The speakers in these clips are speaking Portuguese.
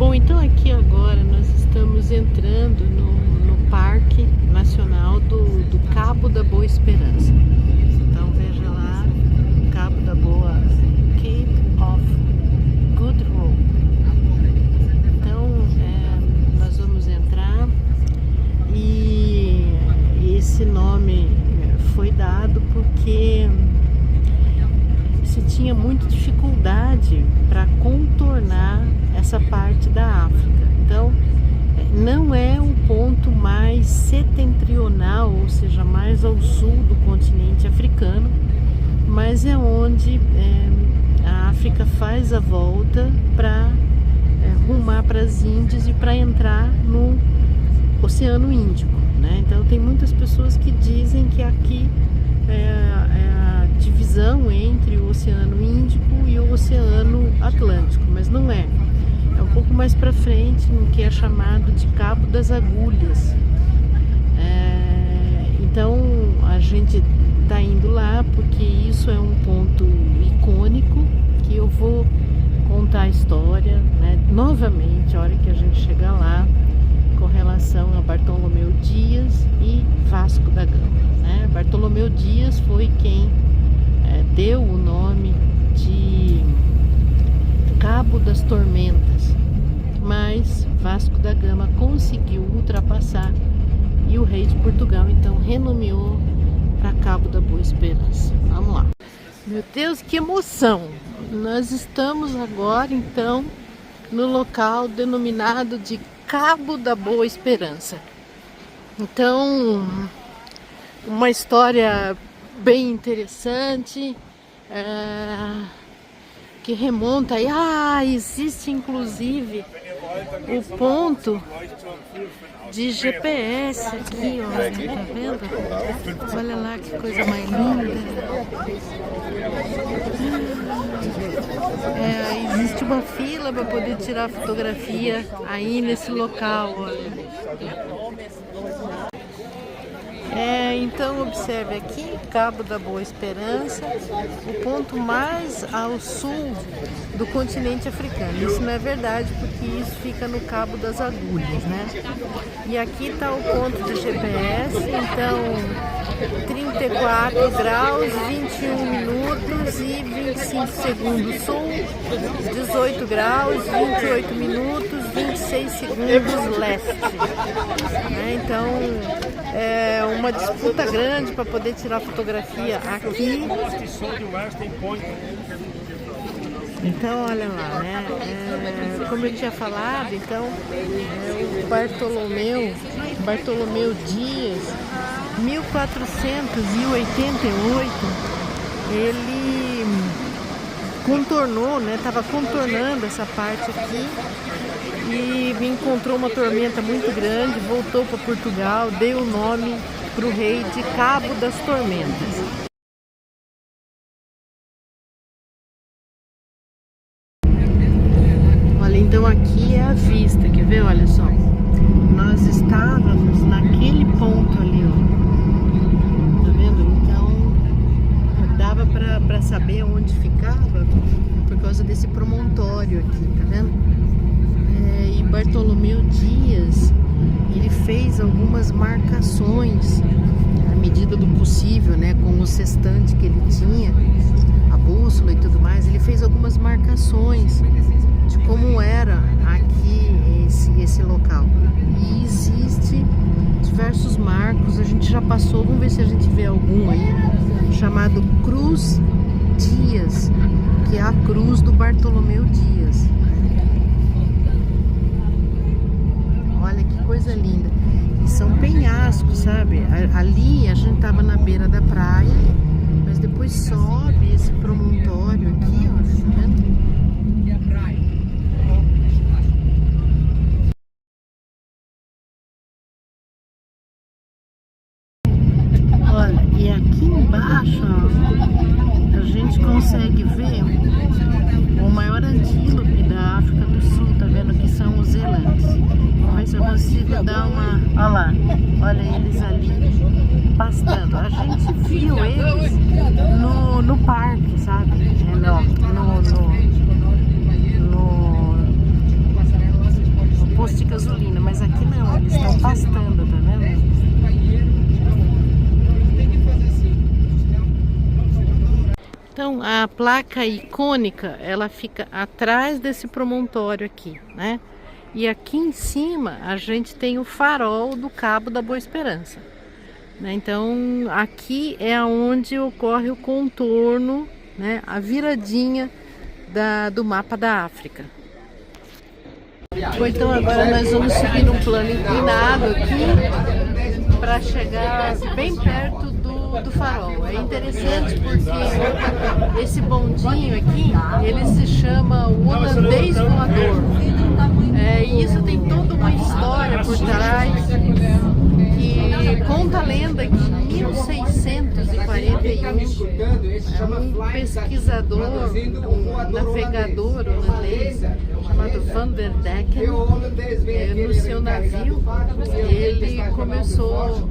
Bom, então aqui agora nós estamos entrando no Parque Nacional do Cabo da Boa Esperança. Então veja lá, Cabo da Boa, Cape of Good Hope. Então nós vamos entrar e esse nome foi dado porque se tinha muita dificuldade para contornar essa parte da África. Então, não é o ponto mais setentrional, ou seja, mais ao sul do continente africano, mas é onde a África faz a volta para rumar para as Índias e para entrar no Oceano Índico, né? Então, tem muitas pessoas que dizem que aqui é a divisão entre o Oceano Índico e o Oceano Atlântico, mas não é. É um pouco mais para frente, no que é chamado de Cabo das Agulhas. Então a gente está indo lá porque isso é um ponto icônico que eu vou contar a história, né, novamente, a hora que a gente chegar lá, com relação a Bartolomeu Dias e Vasco da Gama, né? Bartolomeu Dias foi quem deu o nome de Cabo das Tormentas, mas Vasco da Gama conseguiu ultrapassar e o rei de Portugal então renomeou para Cabo da Boa Esperança. Vamos lá. Meu Deus, que emoção! Nós estamos agora então no local denominado de Cabo da Boa Esperança. Então, uma história bem interessante, que remonta aí. Existe inclusive o ponto de GPS aqui, ó, tá vendo? Olha lá que coisa mais linda. Existe uma fila para poder tirar fotografia aí nesse local, olha. Então observe aqui, Cabo da Boa Esperança, o ponto mais ao sul do continente africano. Isso não é verdade, porque isso fica no Cabo das Agulhas, né? E aqui está o ponto de GPS, então 34 graus, 21 minutos e 25 segundos sul, 18 graus, 28 minutos, 26 segundos leste. Então é uma disputa grande para poder tirar fotografia aqui. Então olha lá, né? Como eu tinha falado, então o Bartolomeu Dias, 1488, ele contornou, né? Estava contornando essa parte aqui e encontrou uma tormenta muito grande, voltou para Portugal, deu o nome para o rei de Cabo das Tormentas. Olha, então aqui é a vista, quer ver? Olha só, nós estávamos naquele ponto ali, ó, tá vendo? Então dava para saber onde ficava por causa desse promontório aqui, tá vendo? E Bartolomeu Dias, ele fez algumas marcações à medida do possível, né, com o sextante que ele tinha, a bússola e tudo mais. Ele fez algumas marcações de como era aqui esse local. E existe diversos marcos, a gente já passou, vamos ver se a gente vê algum aí, chamado Cruz Dias, que é a cruz do Bartolomeu Dias. Olha que coisa linda. E são penhascos, sabe? Ali a gente tava na beira da praia, mas depois sobe esse promontório aqui, ó, tá vendo? Olha, e aqui embaixo, ó, a gente consegue ver o maior antílope da África do Sul, tá vendo? Que são os elantes. Vamos ver se eu consigo dar uma... Olha lá, olha eles ali pastando. A gente viu eles no parque, sabe? a placa icônica, ela fica atrás desse promontório aqui, né? E aqui em cima a gente tem o farol do Cabo da Boa Esperança, né? Então aqui é onde ocorre o contorno, né? A viradinha do mapa da África. Então agora nós vamos subir num plano inclinado aqui para chegar bem perto do farol. É interessante porque esse bondinho aqui, ele se chama o holandês voador. E isso tem toda uma história por trás, que conta a lenda que em 1641 um pesquisador, um navegador holandês chamado Van der Decken, no seu navio, ele começou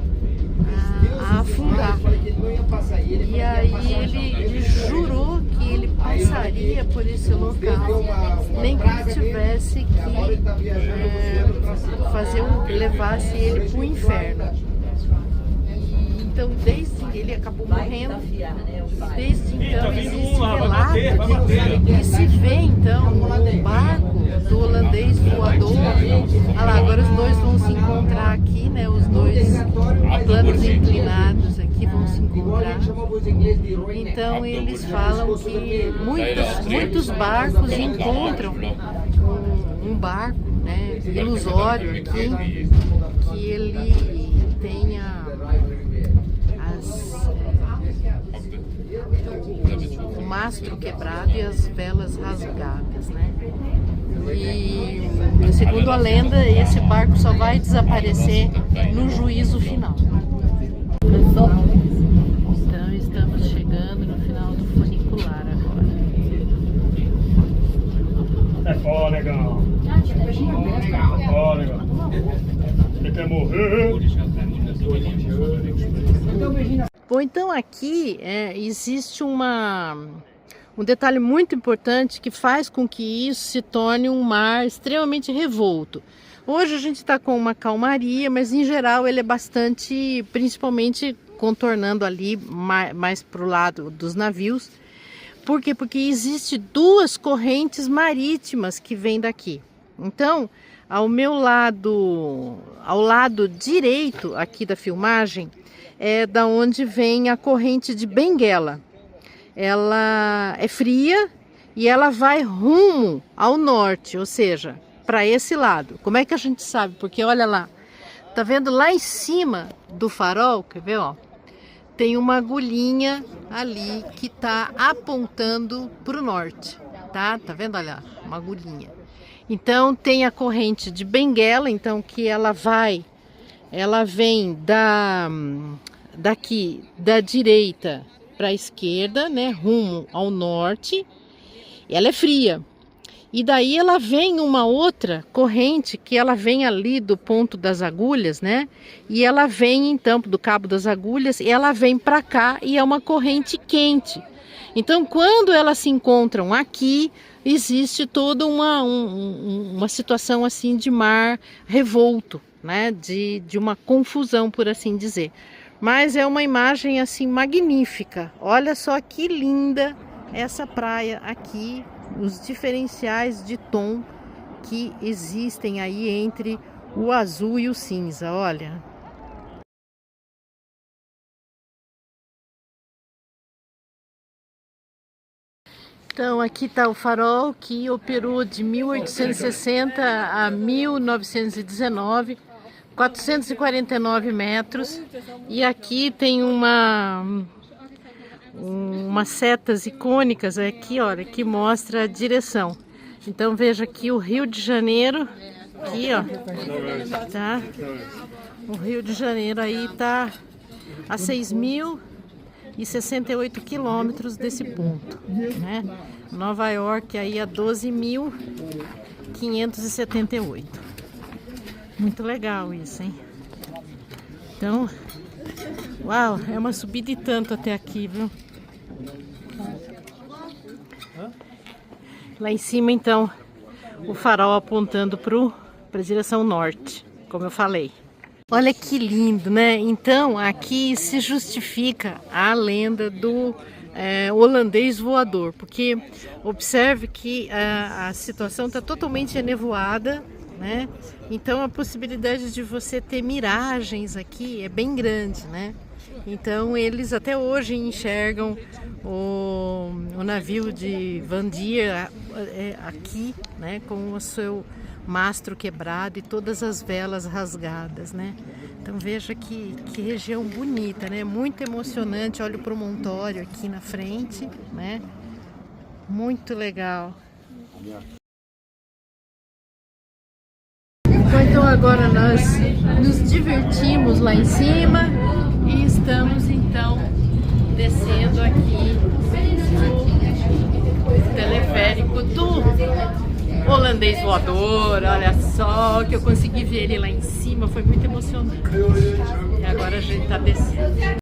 a afundar. E aí ele jurou que ele passaria por esse local, nem que ele tivesse que levasse ele para o inferno. Então, desde ele acabou morrendo, desde então existe relato que se vê então um barco do holandês voador. Olha lá, agora os dois vão se encontrar aqui, né? Os dois planos inclinados aqui vão se encontrar. Então eles falam que muitos barcos encontram um barco, né, ilusório aqui, que ele tenha o mastro quebrado e as velas rasgadas, né? E segundo a lenda, esse barco só vai desaparecer no juízo final. Então estamos chegando no final do funicular agora. Ó, legal. Ó, legal. Você quer morrer? Bom, então aqui existe um detalhe muito importante que faz com que isso se torne um mar extremamente revolto. Hoje a gente está com uma calmaria, mas em geral ele é bastante, principalmente contornando ali mais para o lado dos navios. Por quê? Porque existe duas correntes marítimas que vêm daqui. Então, ao lado direito aqui da filmagem, é da onde vem a corrente de Benguela. Ela é fria e ela vai rumo ao norte, ou seja, para esse lado. Como é que a gente sabe? Porque olha lá, tá vendo lá em cima do farol, quer ver, ó? Tem uma agulhinha ali que tá apontando para o norte, tá? Tá vendo? Olha, uma agulhinha. Então tem a corrente de Benguela, então que ela vem daqui da direita para a esquerda, né, rumo ao norte. Ela é fria. E daí ela vem uma outra corrente que ela vem ali do ponto das agulhas, né? E ela vem então do Cabo das Agulhas e ela vem para cá e é uma corrente quente. Então, quando elas se encontram aqui, existe toda uma situação assim de mar revolto, né? De uma confusão, por assim dizer. Mas é uma imagem assim magnífica. Olha só que linda essa praia aqui, os diferenciais de tom que existem aí entre o azul e o cinza, olha. Então aqui está o farol que operou de 1860 a 1919, 449 metros, e aqui tem umas setas icônicas aqui, olha, que mostra a direção. Então veja aqui o Rio de Janeiro, aqui ó, tá? O Rio de Janeiro aí tá a 6.068 quilômetros desse ponto, né? Nova York aí a 12.578. Muito legal isso, hein? Então, uau, é uma subida e tanto até aqui, viu? Lá em cima, então, o farol apontando para a direção norte, como eu falei. Olha que lindo, né? Então, aqui se justifica a lenda do holandês voador, porque observe que a situação está totalmente enevoada, né? Então a possibilidade de você ter miragens aqui é bem grande, né? Então eles até hoje enxergam o navio de Van Dier aqui, né, com o seu mastro quebrado e todas as velas rasgadas, né? Então veja que região bonita, né? Muito emocionante. Olha o promontório aqui na frente, né? Muito legal. Então agora nós nos divertimos lá em cima e estamos então descendo aqui no teleférico do holandês voador. Olha só que eu consegui ver ele lá em cima, foi muito emocionante. E agora a gente está descendo.